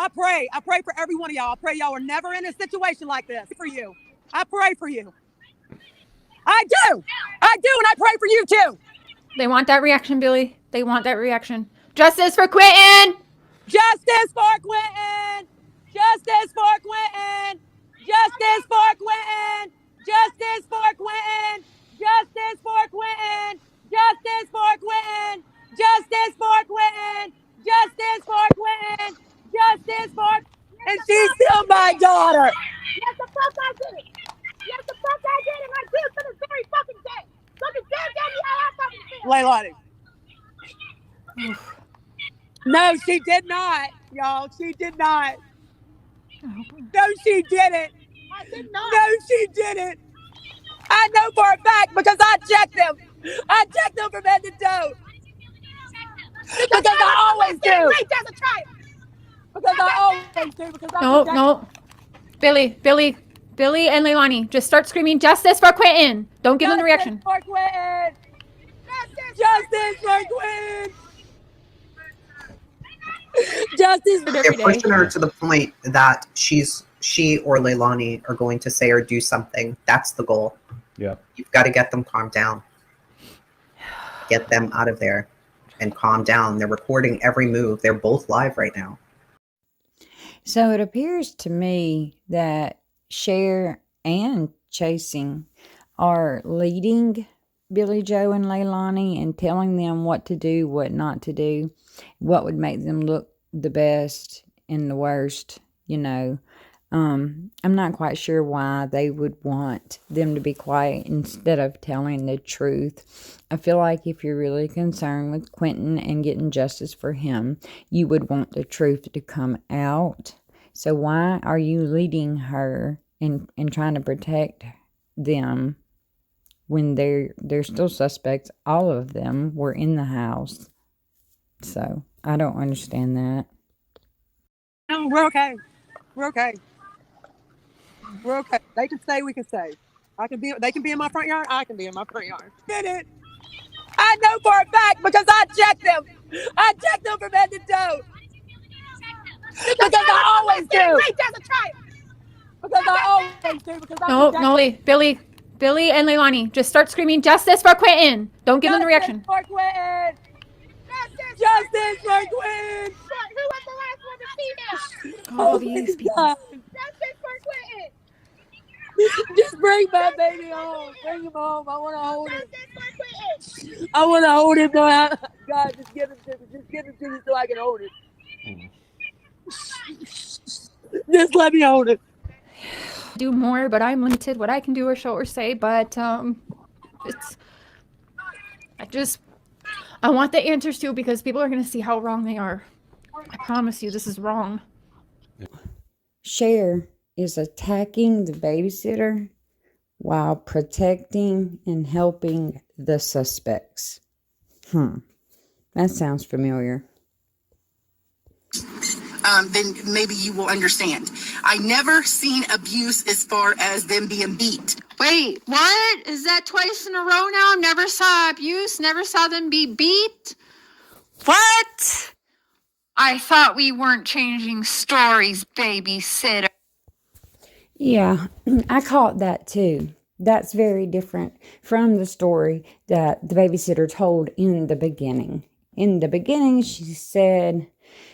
I pray for every one of y'all. I pray y'all are never in a situation like this. For you, I pray for you. I do, and I pray for you too. They want that reaction, Billy. They want that reaction. Justice for Quinton! Justice for Quinton! Justice for Quinton! Justice for Quinton! Justice for Quinton! Justice for Quinton! Justice for Quinton! Justice for Quinton! Justice for Quinton! Justice for and she's still my daughter. Yes, the fuck I did it. Yes, the fuck I did it. I did to this very fucking day. Fucking damn me how I fucking feel. Leilani. No, she did not, y'all. She did not. No, she didn't. I did not. No, she didn't. I know for a fact because I checked them. I checked them from head to toe. Because I always do. Wait, there's a trial. Because I always do. Because I No. Billy and Leilani, just start screaming justice for Quinton. Don't give them the reaction. Justice for Quinton. Justice for Quinton. Justice for They're pushing her to the point that she or Leilani are going to say or do something. That's the goal. Yeah. You've got to get them calmed down. Get them out of there and calm down. They're recording every move. They're both live right now. So it appears to me that Cher and Chasing are leading Billie Jo and Leilani and telling them what to do, what not to do, what would make them look the best and the worst, you know. I'm not quite sure why they would want them to be quiet instead of telling the truth. I feel like if you're really concerned with Quinton and getting justice for him, you would want the truth to come out. So why are you leading her and trying to protect them when they're still suspects? All of them were in the house. So I don't understand that. No, we're okay. We're okay. We're okay. They can stay, we can stay. They can be in my front yard, I can be in my front yard. Did it? I know for a fact because I checked them. I checked them from head to toe. Because I always do. Wait, there's a trial. Because I always do. Because No, Billy and Leilani, just start screaming justice for Quinton. Don't give them the reaction. Justice for Quinton. Justice for Quinton. Who was the last one to see him? All these people. Justice for Quinton. Just bring my baby home. Bring him home. I want to hold him. Justice for Quinton. I want to hold him. God, just give him to me. Just give him to me so I can hold him. Just let me hold it. Do more, but I'm limited what I can do or show or say, but I want the answers too because people are going to see how wrong they are. I promise you this is wrong. Cher is attacking the babysitter while protecting and helping the suspects. That sounds familiar. Then maybe you will understand. I never seen abuse as far as them being beat. Wait, what? Is that twice in a row now? Never saw abuse, never saw them be beat? What? I thought we weren't changing stories, babysitter. Yeah, I caught that too. That's very different from the story that the babysitter told in the beginning. In the beginning, she said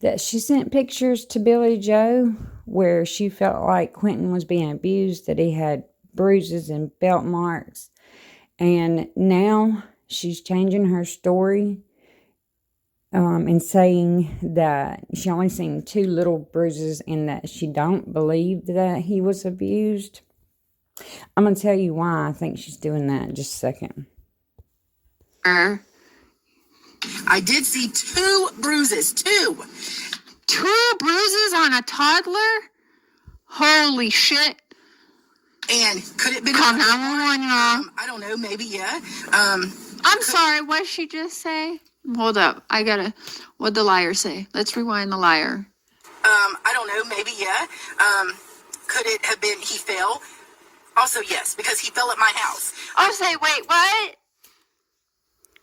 that she sent pictures to Billie Jo where she felt like Quinton was being abused, that he had bruises and belt marks. And now she's changing her story and saying that she only seen 2 little bruises and that she don't believe that he was abused. I'm going to tell you why I think she's doing that in just a second. I did see 2 bruises. 2 bruises on a toddler? Holy shit. And could it be Call 911, y'all. I don't know, maybe, yeah. I'm sorry, what did she just say? Hold up, what'd the liar say? Let's rewind the liar. I don't know, maybe, yeah. Could it have been he fell? Also, yes, because he fell at my house. Say, wait, what?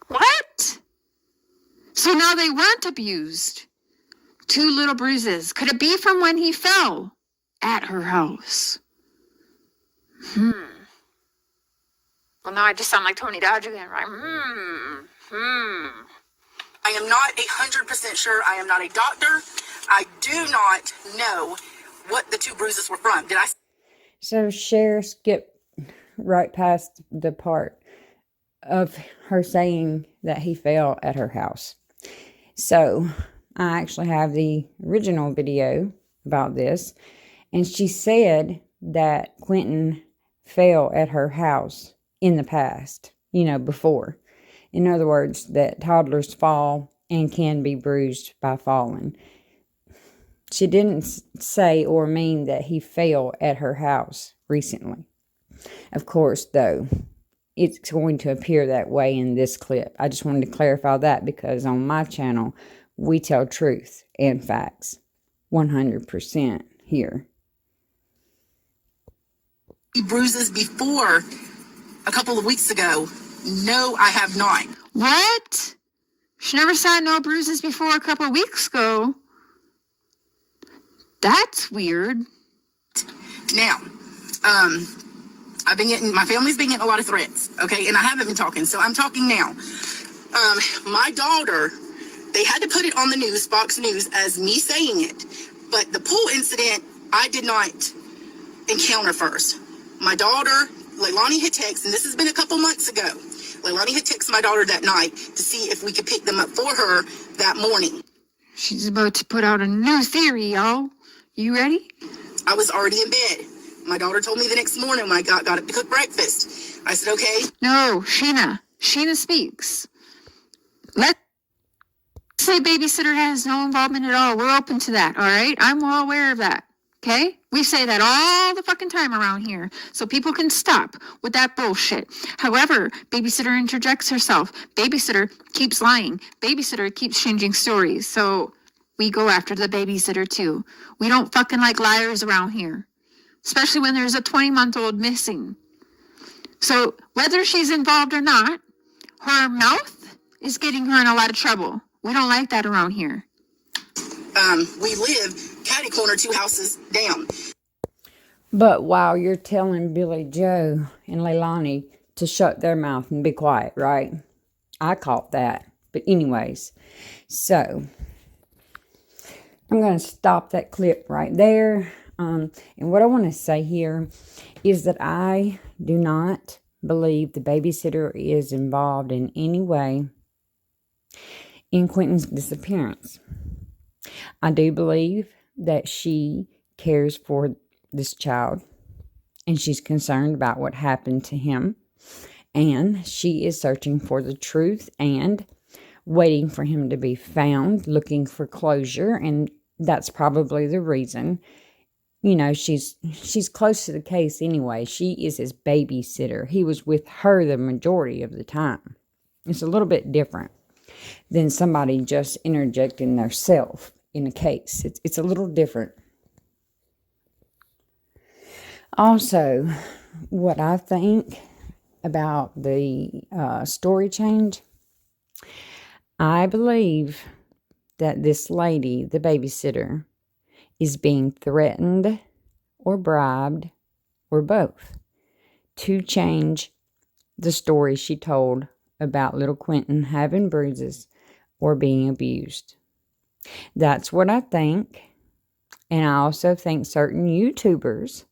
What? So now they weren't abused. 2 little bruises. Could it be from when he fell at her house? Well, now I just sound like Tony Dodge again, right? I am not 100% sure. I am not a doctor. I do not know what the 2 bruises were from. Did I? So Cher skipped right past the part of her saying that he fell at her house. So I actually have the original video about this, and she said that Quinton fell at her house in the past, before. In other words, that toddlers fall and can be bruised by falling. She didn't say or mean that he fell at her house recently. Of course, though, it's going to appear that way in this clip. I just wanted to clarify that because on my channel, we tell truth and facts 100% here. Bruises before a couple of weeks ago. No, I have not. What? She never saw no bruises before a couple of weeks ago. That's weird. Now, my family's been getting a lot of threats, okay? And I haven't been talking, so I'm talking now. My daughter, they had to put it on the news, Fox News, as me saying it. But the pool incident, I did not encounter first. My daughter, Leilani had texted, and this has been a couple months ago. Leilani had texted my daughter that night to see if we could pick them up for her that morning. She's about to put out a new theory, y'all. You ready? I was already in bed. My daughter told me the next morning when I got up to cook breakfast. I said, okay. No, Sheena. Sheena speaks. Let's say babysitter has no involvement at all. We're open to that, all right? I'm well aware of that, okay? We say that all the fucking time around here, so people can stop with that bullshit. However, babysitter interjects herself. Babysitter keeps lying. Babysitter keeps changing stories, so we go after the babysitter too. We don't fucking like liars around here, especially when there's a 20-month-old missing. So whether she's involved or not, her mouth is getting her in a lot of trouble. We don't like that around here. We live catty corner 2 houses down. But while you're telling Billie Jo and Leilani to shut their mouth and be quiet, right? I caught that. But anyways, so I'm going to stop that clip right there. And what I want to say here is that I do not believe the babysitter is involved in any way in Quinton's disappearance. I do believe that she cares for this child and she's concerned about what happened to him, and she is searching for the truth and waiting for him to be found, looking for closure, and that's probably the reason. She's close to the case anyway. She is his babysitter. He was with her the majority of the time. It's a little bit different than somebody just interjecting theirself in a case. It's a little different. Also, what I think about the story change, I believe that this lady, the babysitter, is being threatened or bribed or both to change the story she told about little Quinton having bruises or being abused. That's what I think. And I also think certain YouTubers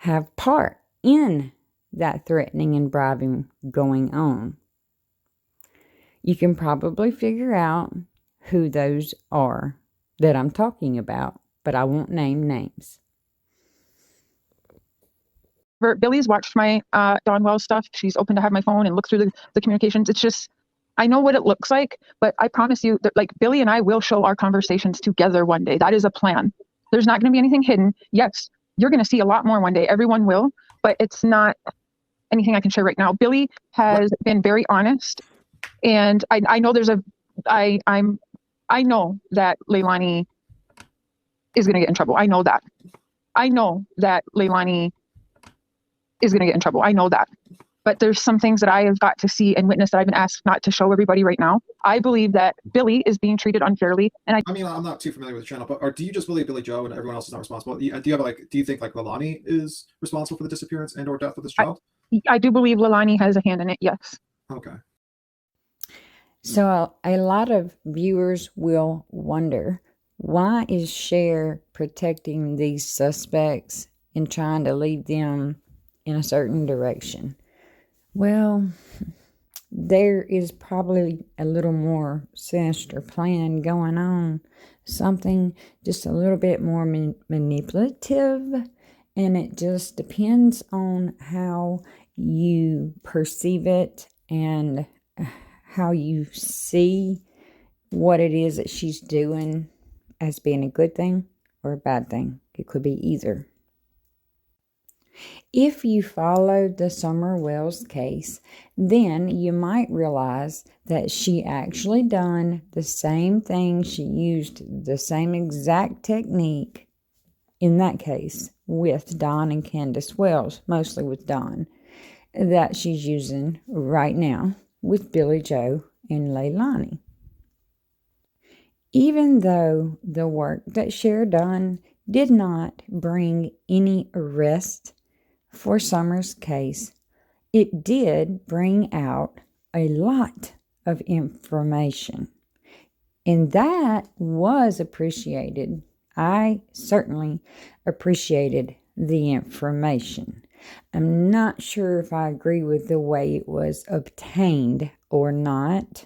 have part in that threatening and bribing going on. You can probably figure out who those are that I'm talking about, but I won't name names. Billy's watched my Dawn Wells stuff. She's open to have my phone and look through the communications. It's just, I know what it looks like, but I promise you that Billy and I will show our conversations together one day. That is a plan. There's not going to be anything hidden. Yes, you're going to see a lot more one day. Everyone will, but it's not anything I can share right now. Billy has been very honest, and I know I know that Leilani is going to get in trouble. I know that. I know that Leilani is going to get in trouble. I know that. but there's some things that I have got to see and witness that I've been asked not to show everybody right now. I believe that Billie is being treated unfairly, and I mean, I'm not too familiar with the channel, but do you just believe Billie Jo and everyone else is not responsible? Do you think like Leilani is responsible for the disappearance and or death of this child? I do believe Leilani has a hand in it, yes. Okay. So a lot of viewers will wonder, why is Cher protecting these suspects and trying to lead them in a certain direction? Well, there is probably a little more sinister plan going on, something just a little bit more manipulative, and it just depends on how you perceive it and how you see what it is that she's doing as being a good thing or a bad thing. It could be either. If you followed the Summer Wells case, then you might realize that she actually done the same thing. She used the same exact technique in that case with Don and Candace Wells, mostly with Don, that she's using right now with Billie Jo and Leilani. Even though the work that Cher done did not bring any arrest for Summer's case, it did bring out a lot of information, and that was appreciated. I certainly appreciated the information. I'm not sure if I agree with the way it was obtained or not.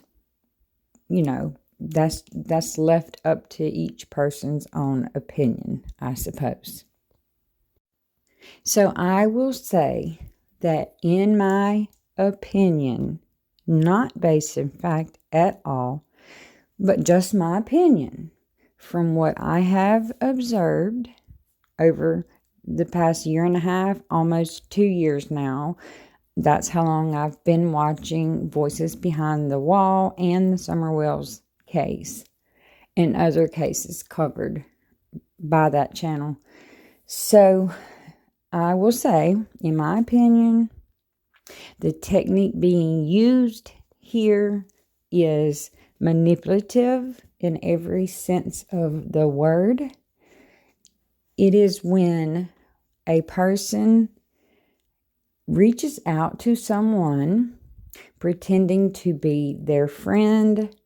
You know, that's left up to each person's own opinion, I suppose. So I will say that in my opinion, not based in fact at all, but just my opinion, from what I have observed over the past year and a half, almost 2 years now, that's how long I've been watching Voices Behind the Wall and the Summer Wells case and other cases covered by that channel. So I will say, in my opinion, the technique being used here is manipulative in every sense of the word. It is when a person reaches out to someone pretending to be their friend,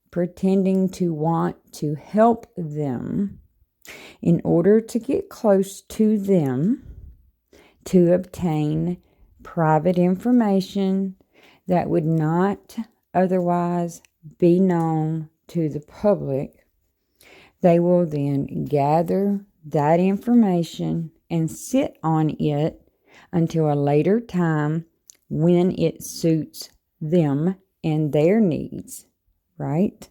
pretending to want to help them in order to get close to them, to obtain private information that would not otherwise be known to the public. They will then gather that information and sit on it until a later time when it suits them and their needs, right?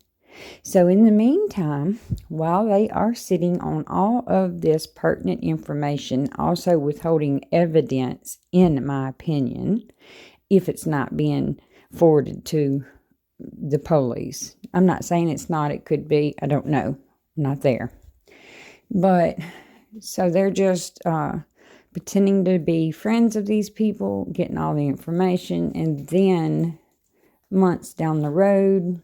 So in the meantime, while they are sitting on all of this pertinent information, also withholding evidence, in my opinion, if it's not being forwarded to the police. I'm not saying it's not, it could be, I don't know, not there. But, so they're just pretending to be friends of these people, getting all the information, and then months down the road,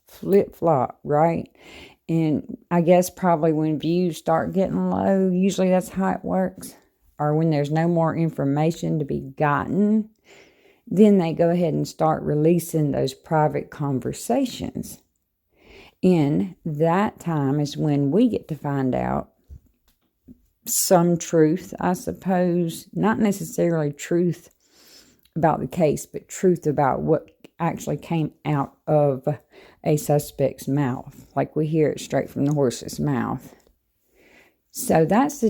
flip-flop, right? And I guess probably when views start getting low, usually that's how it works, or when there's no more information to be gotten, then they go ahead and start releasing those private conversations. And that time is when we get to find out some truth, I suppose, not necessarily truth about the case, but truth about what actually came out of a suspect's mouth, like we hear it straight from the horse's mouth. So that's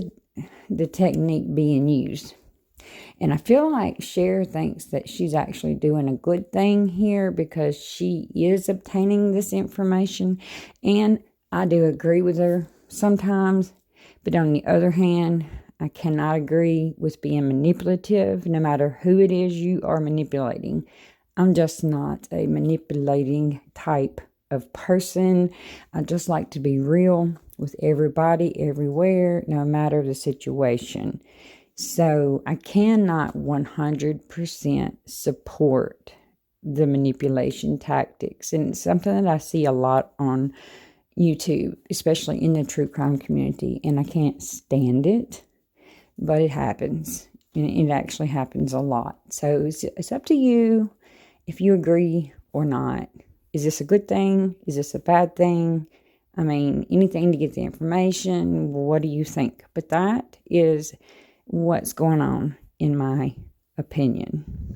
the technique being used. And I feel like Cher thinks that she's actually doing a good thing here because she is obtaining this information. And I do agree with her sometimes. But on the other hand, I cannot agree with being manipulative, no matter who it is you are manipulating. I'm just not a manipulating type of person. I just like to be real with everybody, everywhere, no matter the situation. So I cannot 100% support the manipulation tactics. And it's something that I see a lot on YouTube, especially in the true crime community. And I can't stand it, but it happens. And it actually happens a lot. So it's up to you if you agree or not. Is this a good thing? Is this a bad thing? I mean, anything to get the information. What do you think? But that is what's going on, in my opinion.